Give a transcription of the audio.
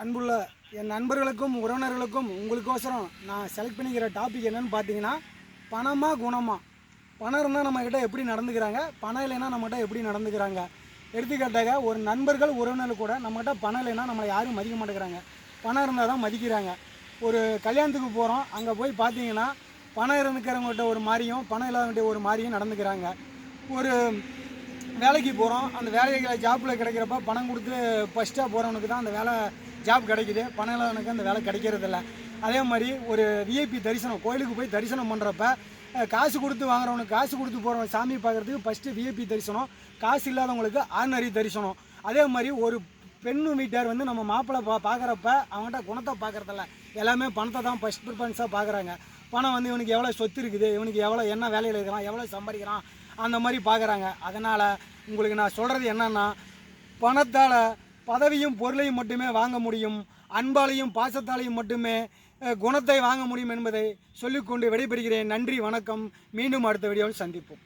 அன்புள்ள என் நண்பர்களுக்கும் உறவினர்களுக்கும் உங்களுக்கோசரம் நான் செலக்ட் பண்ணிக்கிற டாபிக் என்னன்னு பார்த்தீங்கன்னா, பணமா குணமா? பணம் இருந்தால் நம்மக்கிட்ட எப்படி நடந்துக்கிறாங்க, பணம் இல்லைன்னா நம்மகிட்ட எப்படி நடந்துக்கிறாங்க. எடுத்துக்காட்டாக ஒரு நண்பர்கள் உறவினர்கள் கூட நம்மகிட்ட பணம் இல்லைன்னா நம்மளை யாரும் மதிக்க மாட்டேங்கிறாங்க, பணம் இருந்தால் தான் மதிக்கிறாங்க. ஒரு கல்யாணத்துக்கு போகிறோம், அங்கே போய் பார்த்தீங்கன்னா பணம் இருக்கிறவங்ககிட்ட ஒரு மாதிரியும் பணம் இல்லாதவங்கிட்ட ஒரு மாதிரியும் நடந்துக்கிறாங்க. ஒரு வேலைக்கு போகிறோம், அந்த வேலைகளை ஜாப்பில் கிடைக்கிறப்ப பணம் கொடுத்து ஃபஸ்ட்டாக போகிறவனுக்கு தான் அந்த வேலை ஜாப் கிடைக்குது, பணம் இல்லாதவனுக்கு அந்த வேலை கிடைக்கிறதில்ல. அதே மாதிரி ஒரு விஐபி தரிசனம், கோயிலுக்கு போய் தரிசனம் பண்ணுறப்ப காசு கொடுத்து வாங்குறவனுக்கு, காசு கொடுத்து போகிறவன் சாமி பார்க்குறதுக்கு ஃபஸ்ட்டு விஐபி தரிசனம், காசு இல்லாதவங்களுக்கு ஆர்டினரி தரிசனம். அதே மாதிரி ஒரு பெண்ணு வீட்டார் வந்து நம்ம மாப்பிள்ளை பார்க்குறப்ப அவங்கள்ட்ட குணத்தை பார்க்குறதில்ல, எல்லாமே பணத்தை தான் ஃபஸ்ட் ப்ரிஃபரன்ஸாக பார்க்குறாங்க. பணம் வந்து இவனுக்கு எவ்வளோ சொத்து இருக்குது, இவனுக்கு எவ்வளோ என்ன வேலையில் இருக்கிறான், எவ்வளோ சம்பாதிக்கிறான், அந்த மாதிரி பார்க்குறாங்க. அதனால் உங்களுக்கு நான் சொல்கிறது என்னென்னா, பணத்தால் பதவியும் பொருளையும் மட்டுமே வாங்க முடியும், அன்பாலையும் பாசத்தாலையும் மட்டுமே குணத்தை வாங்க முடியும் என்பதை சொல்லிக்கொண்டு விடைபெறுகிறேன். நன்றி, வணக்கம். மீண்டும் அடுத்த வீடியோவில் சந்திப்போம்.